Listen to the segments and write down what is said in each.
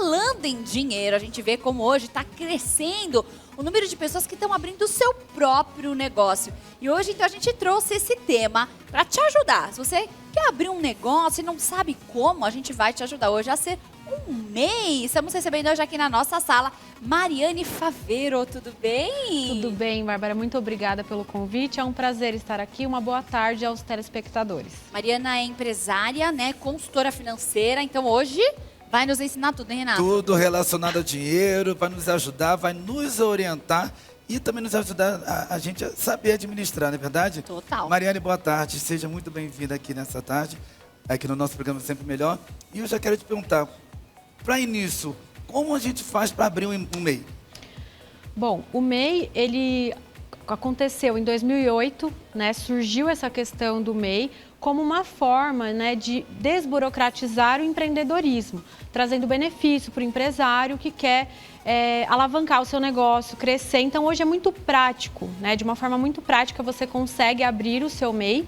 falando em dinheiro, a gente vê como hoje está crescendo o número de pessoas que estão abrindo o seu próprio negócio. E hoje, então, a gente trouxe esse tema para te ajudar. Se você quer abrir um negócio e não sabe como, a gente vai te ajudar hoje a ser um MEI. Estamos recebendo hoje aqui na nossa sala Mariane Favero. Tudo bem? Tudo bem, Bárbara. Muito obrigada pelo convite. É um prazer estar aqui. Uma boa tarde aos telespectadores. Mariana é empresária, né? Consultora financeira. Então, hoje vai nos ensinar tudo, hein, Renato? Tudo relacionado ao dinheiro, vai nos ajudar, vai nos orientar e também nos ajudar a gente a saber administrar, não é verdade? Total. Mariane, boa tarde. Seja muito bem-vinda aqui nessa tarde, aqui no nosso programa Sempre Melhor. E eu já quero te perguntar, para início, como a gente faz para abrir um MEI? Bom, o MEI, ele aconteceu em 2008, né? Surgiu essa questão do MEI como uma forma, né, de desburocratizar o empreendedorismo, trazendo benefício para o empresário que quer alavancar o seu negócio, crescer. Então, hoje é muito prático, né? De uma forma muito prática, você consegue abrir o seu MEI,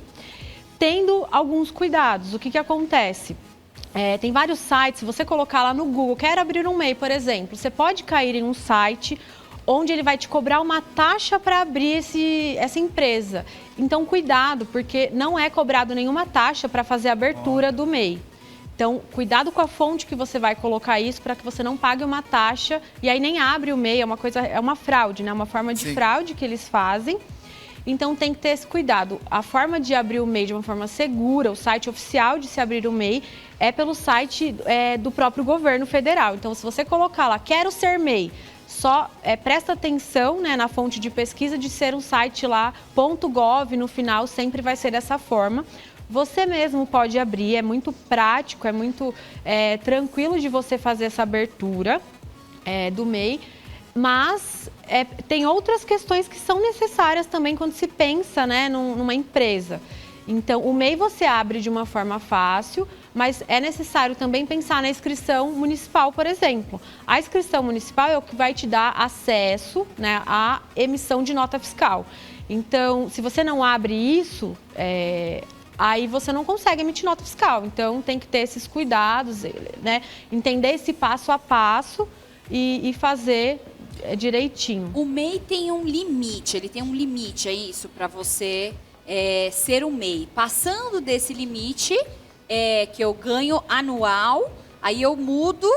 tendo alguns cuidados. O que acontece? Tem vários sites, se você colocar lá no Google, quero abrir um MEI, por exemplo, você pode cair em um site onde ele vai te cobrar uma taxa para abrir essa empresa. Então, cuidado, porque não é cobrado nenhuma taxa para fazer a abertura do MEI. Então, cuidado com a fonte que você vai colocar isso para que você não pague uma taxa e aí nem abre o MEI, é uma fraude, né? Uma forma de fraude que eles fazem. Então, tem que ter esse cuidado. A forma de abrir o MEI de uma forma segura, o site oficial de se abrir o MEI, é pelo site do próprio governo federal. Então, se você colocar lá, quero ser MEI, só presta atenção, né, na fonte de pesquisa de ser um site lá, .gov no final, sempre vai ser dessa forma. Você mesmo pode abrir, é muito prático, é muito tranquilo de você fazer essa abertura do MEI, mas tem outras questões que são necessárias também quando se pensa, né, numa empresa. Então, o MEI você abre de uma forma fácil, mas é necessário também pensar na inscrição municipal, por exemplo. A inscrição municipal é o que vai te dar acesso, né, à emissão de nota fiscal. Então, se você não abre isso, aí você não consegue emitir nota fiscal. Então, tem que ter esses cuidados, né, entender esse passo a passo e fazer direitinho. O MEI tem um limite, é isso, para você ser um MEI. Passando desse limite, que eu ganho anual, aí eu mudo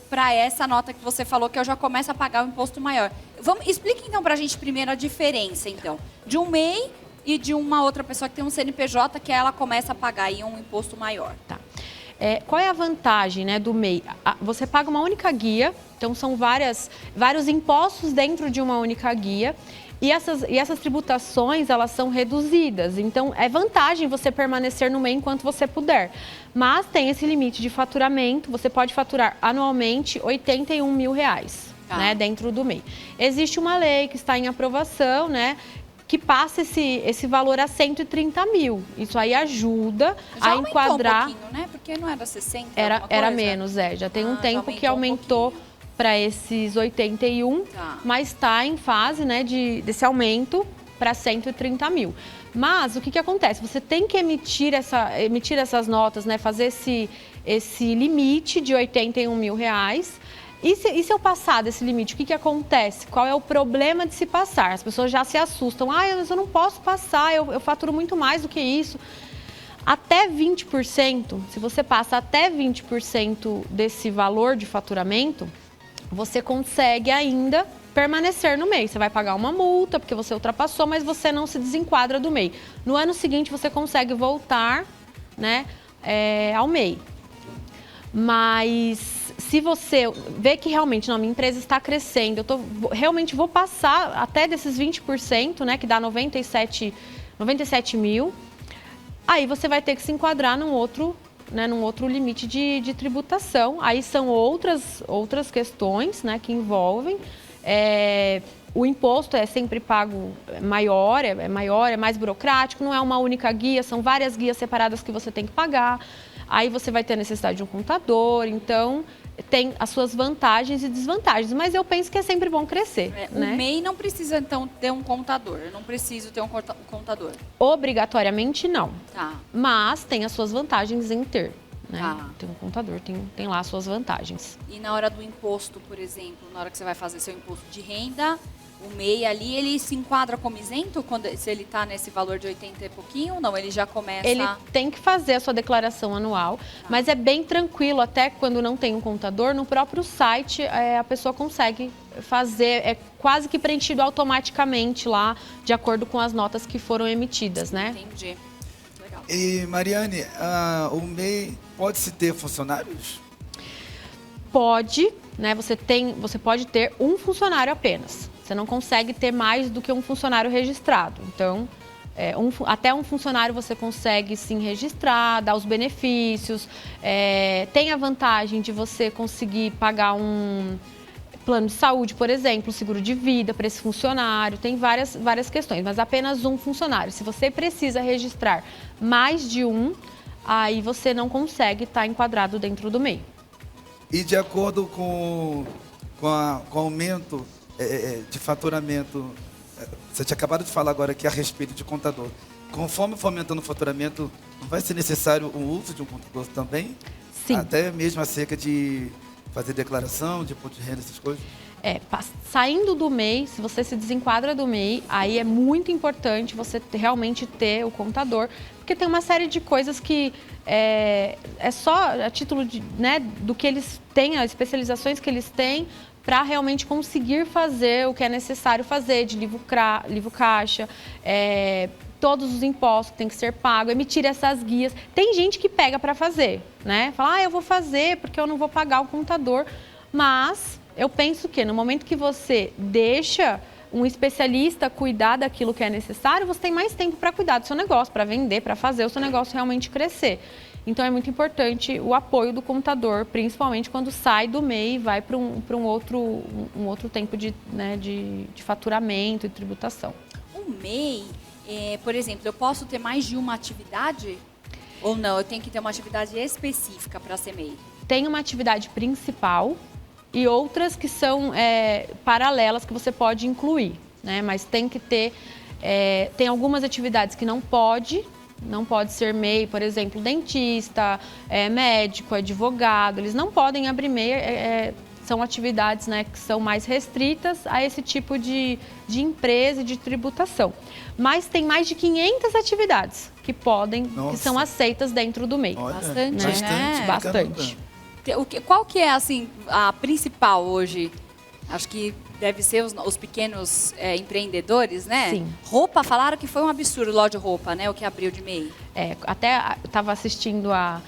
para essa nota que você falou, que eu já começo a pagar o imposto maior. Explique então para a gente primeiro a diferença, então, de um MEI e de uma outra pessoa que tem um CNPJ, que ela começa a pagar aí um imposto maior. Tá. Qual é a vantagem, né, do MEI? Você paga uma única guia, então são vários impostos dentro de uma única guia. E essas tributações, elas são reduzidas. Então, é vantagem você permanecer no MEI enquanto você puder. Mas tem esse limite de faturamento, você pode faturar anualmente R$81 mil, né, dentro do MEI. Existe uma lei que está em aprovação, né, que passa esse valor a 130 mil. Isso aí ajuda a enquadrar... Já aumentou um pouquinho, né? Porque não era 60, Era menos, já tem um tempo que aumentou para esses 81, mas está em fase, né, desse aumento para 130 mil. Mas o que acontece? Você tem que emitir essas notas, né, fazer esse limite de R$81 mil. E se eu passar desse limite, o que acontece? Qual é o problema de se passar? As pessoas já se assustam. Mas eu não posso passar, eu faturo muito mais do que isso. Até 20%, se você passa até 20% desse valor de faturamento, você consegue ainda permanecer no MEI. Você vai pagar uma multa porque você ultrapassou, mas você não se desenquadra do MEI. No ano seguinte, você consegue voltar, né, ao MEI. Mas se você vê que realmente, minha empresa está crescendo, realmente vou passar até desses 20%, né, que dá 97 mil, aí você vai ter que se enquadrar num outro limite de tributação. Aí são outras questões, né, que envolvem. O imposto é sempre pago maior, é mais burocrático, não é uma única guia, são várias guias separadas que você tem que pagar. Aí você vai ter a necessidade de um contador, então tem as suas vantagens e desvantagens, mas eu penso que é sempre bom crescer. O MEI não precisa, então, ter um contador, eu não preciso ter um contador. Obrigatoriamente não, tá. Mas tem as suas vantagens em ter. né? Ah. Ter um contador tem lá as suas vantagens. E na hora do imposto, por exemplo, na hora que você vai fazer seu imposto de renda, o MEI ali, ele se enquadra como isento se ele está nesse valor de 80 e pouquinho? Não, ele já começa... Ele tem que fazer a sua declaração anual, mas é bem tranquilo, até quando não tem um contador, no próprio site a pessoa consegue fazer, é quase que preenchido automaticamente lá, de acordo com as notas que foram emitidas, né? Entendi. Legal. E, Mariane, o MEI pode-se ter funcionários? Pode, né? Você pode ter um funcionário apenas. Você não consegue ter mais do que um funcionário registrado. Então, até um funcionário você consegue sim registrar, dar os benefícios. Tem a vantagem de você conseguir pagar um plano de saúde, por exemplo, seguro de vida para esse funcionário. Tem várias questões, mas apenas um funcionário. Se você precisa registrar mais de um, aí você não consegue estar enquadrado dentro do MEI. E de acordo com o aumento de faturamento, você tinha acabado de falar agora aqui a respeito de contador. Conforme for aumentando o faturamento, não vai ser necessário o uso de um contador também? Sim. Até mesmo acerca de fazer declaração, de imposto de renda, essas coisas? Saindo do MEI, se você se desenquadra do MEI, aí é muito importante você realmente ter o contador, porque tem uma série de coisas que é só a título do que eles têm, as especializações que eles têm, para realmente conseguir fazer o que é necessário fazer, de livro caixa, todos os impostos que tem que ser pagos, emitir essas guias. Tem gente que pega para fazer, né? Fala, eu vou fazer porque eu não vou pagar o contador, mas eu penso que no momento que você deixa um especialista cuidar daquilo que é necessário, você tem mais tempo para cuidar do seu negócio, para vender, para fazer o seu negócio realmente crescer. Então, é muito importante o apoio do contador, principalmente quando sai do MEI e vai para um outro tempo de faturamento e tributação. O MEI, por exemplo, eu posso ter mais de uma atividade? Ou não? Eu tenho que ter uma atividade específica para ser MEI? Tem uma atividade principal e outras que são paralelas que você pode incluir, né? Mas tem que ter... tem algumas atividades que não pode ser MEI, por exemplo, dentista, médico, advogado, eles não podem abrir MEI, são atividades, né, que são mais restritas a esse tipo de empresa e de tributação. Mas tem mais de 500 atividades que são aceitas dentro do MEI. Olha, Bastante, né? Bastante. Qual que é, assim, a principal hoje? Acho que deve ser os pequenos empreendedores, né? Sim. Roupa, falaram que foi um absurdo, loja de roupa, né? O que abriu de MEI. Até estava assistindo a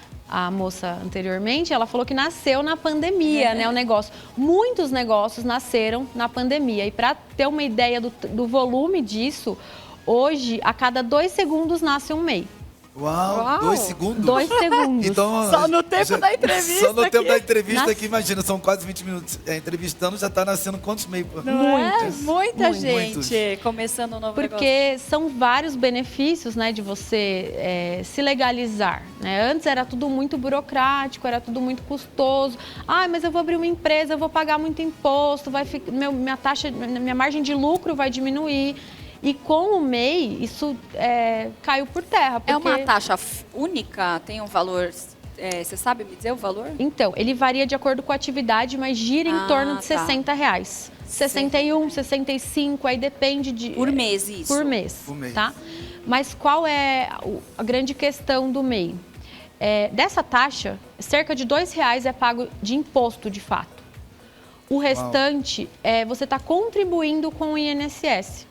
moça anteriormente, ela falou que nasceu na pandemia, né? O negócio. Muitos negócios nasceram na pandemia. E para ter uma ideia do volume disso, hoje, a cada 2 segundos nasce um MEI. Uau, 2 segundos? 2 segundos. Então, Só no tempo da entrevista. Só no tempo da entrevista Nas- aqui, imagina, são quase 20 minutos entrevistando, já está nascendo quantos MEI? Muita gente Muitos. começando um novo negócio. Porque são vários benefícios, né, de você se legalizar, né? Antes era tudo muito burocrático, era tudo muito custoso. Mas eu vou abrir uma empresa, eu vou pagar muito imposto, minha margem de lucro vai diminuir. E com o MEI, isso caiu por terra. Porque... É uma taxa única? Tem um valor... você sabe me dizer o valor? Então, ele varia de acordo com a atividade, mas gira em torno de R$60. 61, 65, aí depende de... Por mês, isso? Por mês, Por mês. tá? Mas qual é a grande questão do MEI? Dessa taxa, cerca de R$2 é pago de imposto, de fato. O restante, você está contribuindo com o INSS.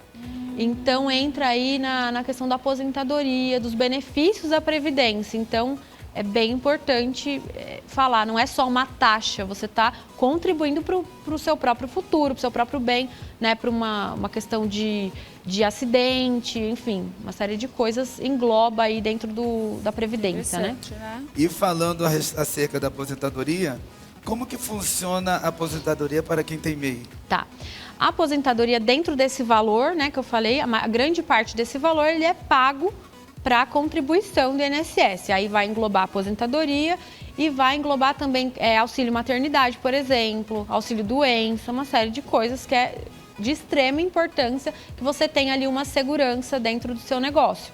Então, entra aí na questão da aposentadoria, dos benefícios da Previdência. Então, é bem importante falar, não é só uma taxa, você está contribuindo para o seu próprio futuro, para o seu próprio bem, né? Para uma questão de acidente, enfim, uma série de coisas engloba aí dentro da Previdência, né? E falando acerca da aposentadoria, como que funciona a aposentadoria para quem tem MEI? Tá. A aposentadoria dentro desse valor, né, que eu falei, a grande parte desse valor ele é pago para a contribuição do INSS. Aí vai englobar a aposentadoria e vai englobar também auxílio maternidade, por exemplo, auxílio doença, uma série de coisas que é de extrema importância que você tenha ali uma segurança dentro do seu negócio.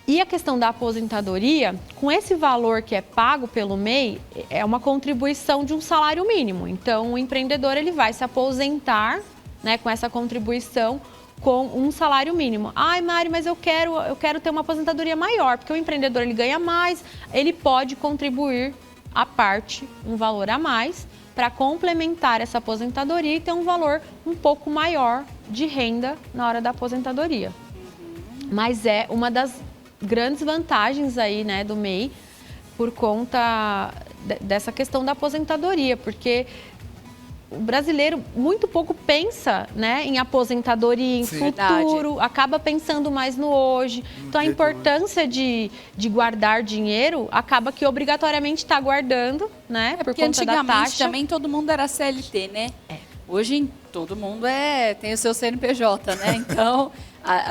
E a questão da aposentadoria, com esse valor que é pago pelo MEI, é uma contribuição de um salário mínimo. Então, o empreendedor ele vai se aposentar, né, com essa contribuição com um salário mínimo. Ai, Mari, mas eu quero ter uma aposentadoria maior, porque o empreendedor ele ganha mais, ele pode contribuir à parte, um valor a mais, para complementar essa aposentadoria e ter um valor um pouco maior de renda na hora da aposentadoria. Mas é uma das grandes vantagens aí, né, do MEI, por conta dessa questão da aposentadoria, porque o brasileiro muito pouco pensa, né, em aposentadoria, em futuro, acaba pensando mais no hoje. Então, a importância de guardar dinheiro acaba que obrigatoriamente está guardando, né, por conta da taxa. Antigamente também todo mundo era CLT, né? Hoje todo mundo tem o seu CNPJ, né? Então,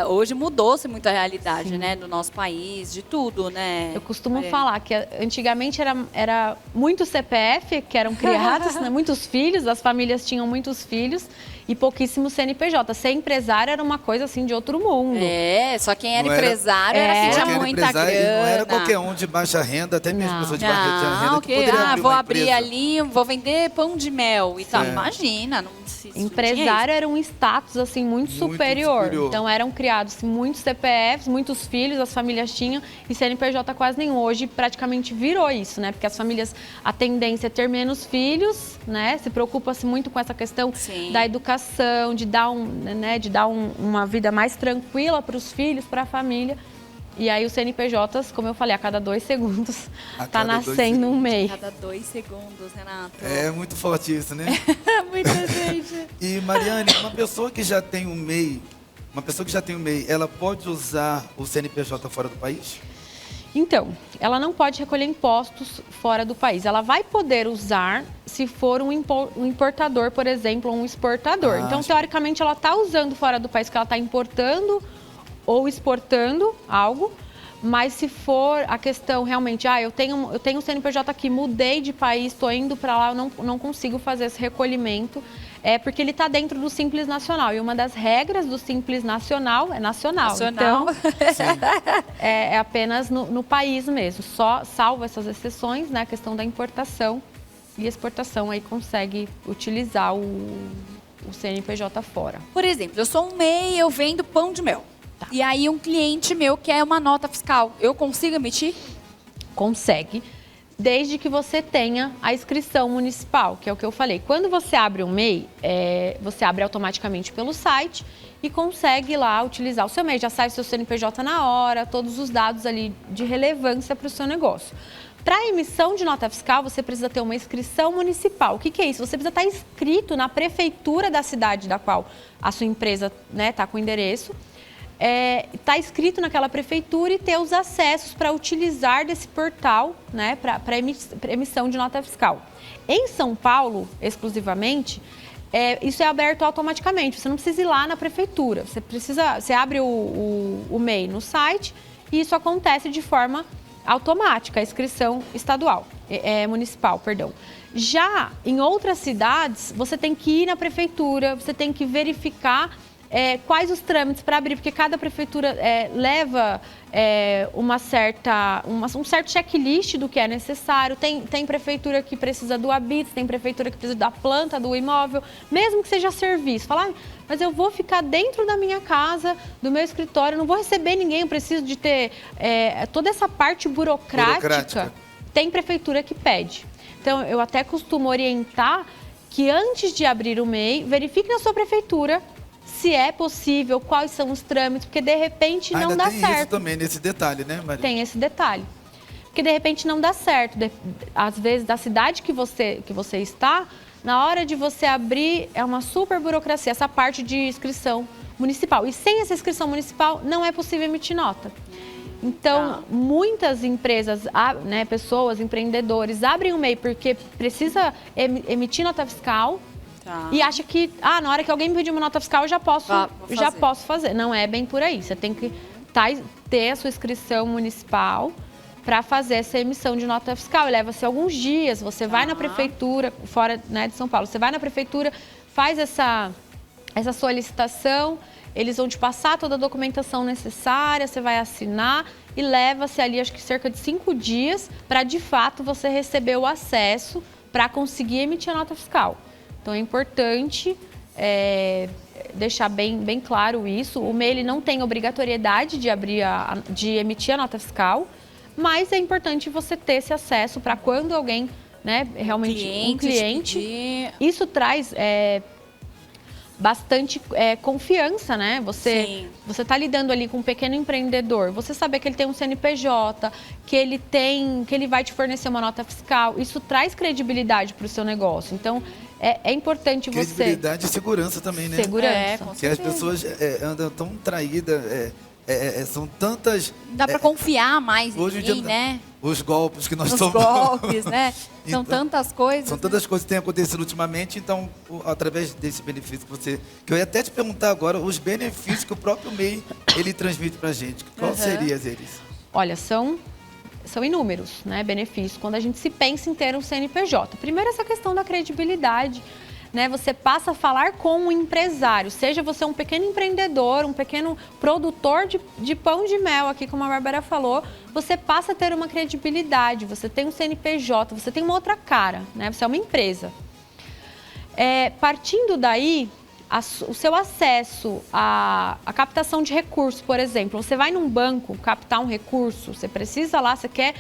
hoje mudou-se muito a realidade, né, do nosso país, de tudo, né? Eu costumo falar que antigamente era muito CPF que eram criados, né, muitos filhos, as famílias tinham muitos filhos e pouquíssimo CNPJ. Ser empresário era uma coisa assim de outro mundo. Só quem era empresário era que tinha muita grana. Não era qualquer um de baixa renda, até mesmo pessoas de baixa renda que poderiam abrir vou uma abrir empresa. Ali, vou vender pão de mel e tal. Imagina, não se empresário era um status assim muito superior. Então eram criados muitos CPFs, muitos filhos, as famílias tinham e CNPJ quase nenhum. Hoje praticamente virou isso, né? Porque as famílias, a tendência é ter menos filhos, né? Se preocupa-se muito com essa questão da educação, de dar uma vida mais tranquila para os filhos, para a família. E aí os CNPJs, como eu falei, a cada 2 segundos está nascendo um MEI. A cada 2 segundos, Renato. É muito forte isso, né? Muita gente. E Mariane, uma pessoa que já tem um MEI, ela pode usar o CNPJ fora do país? Então, ela não pode recolher impostos fora do país. Ela vai poder usar se for um importador, por exemplo, ou um exportador. Então, teoricamente, ela está usando fora do país, que ela está importando ou exportando algo, mas se for a questão realmente, eu tenho CNPJ aqui, mudei de país, estou indo para lá, eu não consigo fazer esse recolhimento, porque ele está dentro do Simples Nacional. E uma das regras do Simples Nacional é nacional. Então, é apenas no país mesmo, só salvo essas exceções, né, a questão da importação e exportação, aí consegue utilizar o CNPJ fora. Por exemplo, eu sou um MEI, eu vendo pão de mel. E aí um cliente meu quer uma nota fiscal. Eu consigo emitir? Consegue, desde que você tenha a inscrição municipal, que é o que eu falei. Quando você abre um MEI, você abre automaticamente pelo site e consegue lá utilizar o seu MEI. Já sai o seu CNPJ na hora, todos os dados ali de relevância para o seu negócio. Para a emissão de nota fiscal, você precisa ter uma inscrição municipal. O que é isso? Você precisa estar inscrito na prefeitura da cidade da qual a sua empresa está com o endereço. Está inscrito naquela prefeitura e ter os acessos para utilizar desse portal, né, para emissão de nota fiscal. Em São Paulo, exclusivamente, isso é aberto automaticamente. Você não precisa ir lá na prefeitura. Você abre o MEI no site e isso acontece de forma automática, a inscrição municipal, perdão. Já em outras cidades, você tem que ir na prefeitura, você tem que verificar quais os trâmites para abrir, porque cada prefeitura leva um certo checklist do que é necessário. Tem prefeitura que precisa do habite, tem prefeitura que precisa da planta, do imóvel, mesmo que seja serviço. Falar, mas eu vou ficar dentro da minha casa, do meu escritório, não vou receber ninguém, eu preciso de ter toda essa parte burocrática. Tem prefeitura que pede. Então, eu até costumo orientar que antes de abrir o MEI, verifique na sua prefeitura se é possível, quais são os trâmites, porque de repente não dá certo. Tem isso também, nesse detalhe, né, Maria? Tem esse detalhe. Porque de repente não dá certo. Às vezes, da cidade que você está, na hora de você abrir, é uma super burocracia, essa parte de inscrição municipal. E sem essa inscrição municipal, não é possível emitir nota. Então, muitas empresas, né, pessoas, empreendedores, abrem o MEI porque precisa emitir nota fiscal. E acha que, na hora que alguém me pedir uma nota fiscal, eu já posso fazer. Não é bem por aí. Você tem que ter a sua inscrição municipal para fazer essa emissão de nota fiscal. Leva-se alguns dias, você vai na prefeitura, fora, né, de São Paulo, você vai na prefeitura, faz essa essa solicitação, eles vão te passar toda a documentação necessária, você vai assinar e leva-se ali, acho que cerca de 5 dias, para de fato você receber o acesso para conseguir emitir a nota fiscal. Então é importante deixar bem claro isso. O MEI ele não tem obrigatoriedade de emitir a nota fiscal, mas é importante você ter esse acesso para quando alguém, né, realmente um cliente. Isso traz bastante confiança, né? Você está lidando ali com um pequeno empreendedor, você saber que ele tem um CNPJ, que ele vai te fornecer uma nota fiscal, isso traz credibilidade para o seu negócio. Então, é importante você... Credibilidade e segurança também, né? Segurança. Que as pessoas andam tão traídas, são tantas... Dá para confiar mais hoje em em dia, mim, né? Os golpes que nós Os tomamos. golpes, né? São Então, tantas coisas. São tantas coisas que têm acontecido ultimamente, então, através desse benefício que eu ia até te perguntar agora, os benefícios que o próprio MEI, ele transmite pra gente. Quais seriam eles? Olha, são inúmeros, né, benefícios quando a gente se pensa em ter um CNPJ. Primeiro, essa questão da credibilidade, né? Você passa a falar com um empresário, seja você um pequeno empreendedor, um pequeno produtor de pão de mel, aqui como a Bárbara falou, você passa a ter uma credibilidade, você tem um CNPJ, você tem uma outra cara, né? Você é uma empresa. Partindo daí, o seu acesso à captação de recursos, por exemplo, você vai num banco captar um recurso, você precisa lá, você quer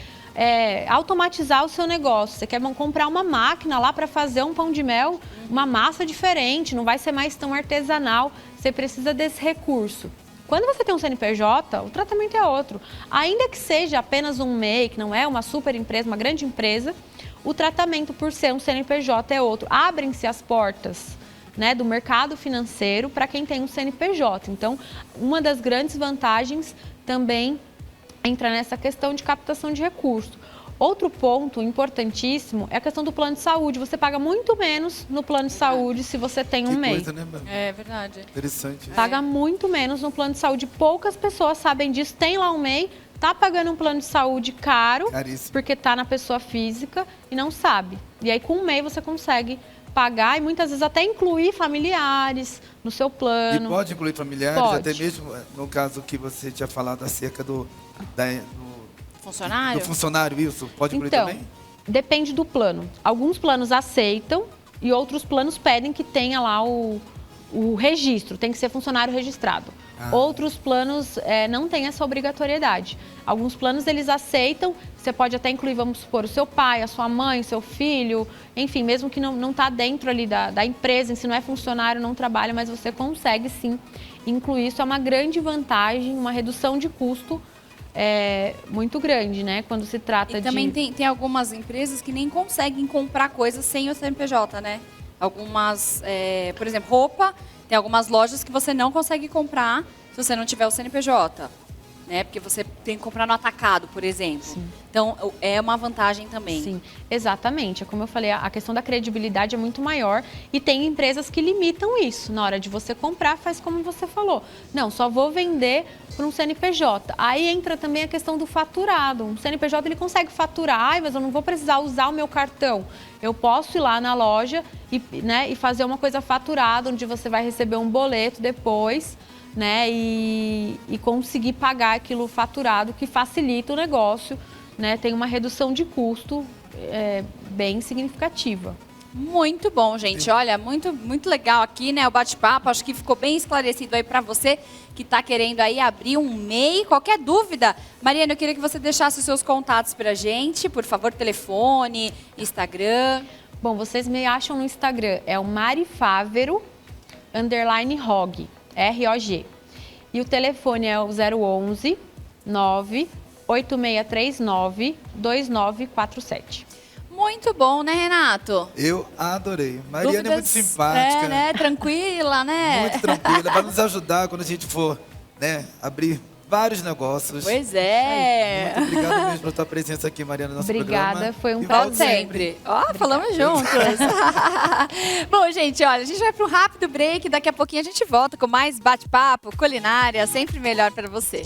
automatizar o seu negócio, você quer comprar uma máquina lá para fazer um pão de mel, uma massa diferente, não vai ser mais tão artesanal, você precisa desse recurso. Quando você tem um CNPJ, o tratamento é outro. Ainda que seja apenas um MEI, que não é uma super empresa, uma grande empresa, o tratamento por ser um CNPJ é outro. Abrem-se as portas, né, do mercado financeiro para quem tem um CNPJ. Então, uma das grandes vantagens também entra nessa questão de captação de recursos. Outro ponto importantíssimo é a questão do plano de saúde. Você paga muito menos no plano de saúde se você tem um MEI. Coisa, né, mano? É verdade. Interessante. Paga muito menos no plano de saúde. Poucas pessoas sabem disso. Tem lá um MEI, tá pagando um plano de saúde caro, Caríssimo. porque tá na pessoa física e não sabe. E aí com um MEI você consegue pagar e muitas vezes até incluir familiares no seu plano. E pode incluir familiares, Pode. até mesmo no caso que você tinha falado acerca do Funcionário? do funcionário, isso? Pode incluir Então, também? depende do plano. Alguns planos aceitam e outros planos pedem que tenha lá o registro, tem que ser funcionário registrado. Outros planos não têm essa obrigatoriedade. Alguns planos eles aceitam, você pode até incluir, vamos supor, o seu pai, a sua mãe, o seu filho, enfim, mesmo que não está dentro ali da empresa, se não é funcionário, não trabalha, mas você consegue sim incluir. Isso é uma grande vantagem, uma redução de custo muito grande, né? Quando se trata E também tem algumas empresas que nem conseguem comprar coisas sem o CNPJ, né? Algumas, por exemplo, roupa, tem algumas lojas que você não consegue comprar se você não tiver o CNPJ, né? Porque você tem que comprar no atacado, por exemplo. Sim. Então, é uma vantagem também. Sim, exatamente. Como eu falei, a questão da credibilidade é muito maior e tem empresas que limitam isso. Na hora de você comprar, faz como você falou. Não, só vou vender por um CNPJ. Aí entra também a questão do faturado. Um CNPJ, ele consegue faturar, mas eu não vou precisar usar o meu cartão. Eu posso ir lá na loja e fazer uma coisa faturada, onde você vai receber um boleto depois, né, e conseguir pagar aquilo faturado, que facilita o negócio, né, tem uma redução de custo bem significativa. Muito bom, gente. Olha, muito, muito legal aqui, né, o bate-papo. Acho que ficou bem esclarecido aí para você que está querendo aí abrir um MEI. Qualquer dúvida, Mariana, eu queria que você deixasse os seus contatos para a gente. Por favor, telefone, Instagram. Bom, vocês me acham no Instagram, é o marifávero _ROG, R-O-G. E o telefone é o 011 98639 2947. Muito bom, né, Renato? Eu adorei. Mariana é muito Dúvidas, simpática. né? Tranquila, né? Muito tranquila. Vai nos ajudar quando a gente for, né, abrir vários negócios. Pois é. Muito obrigado mesmo pela tua presença aqui, Mariana, no nosso programa. Obrigada, foi um E prazer. volte Sempre. Ó, falamos juntos. Bom, gente, olha, a gente vai para um rápido break. Daqui a pouquinho a gente volta com mais bate-papo, culinária, sempre melhor para você.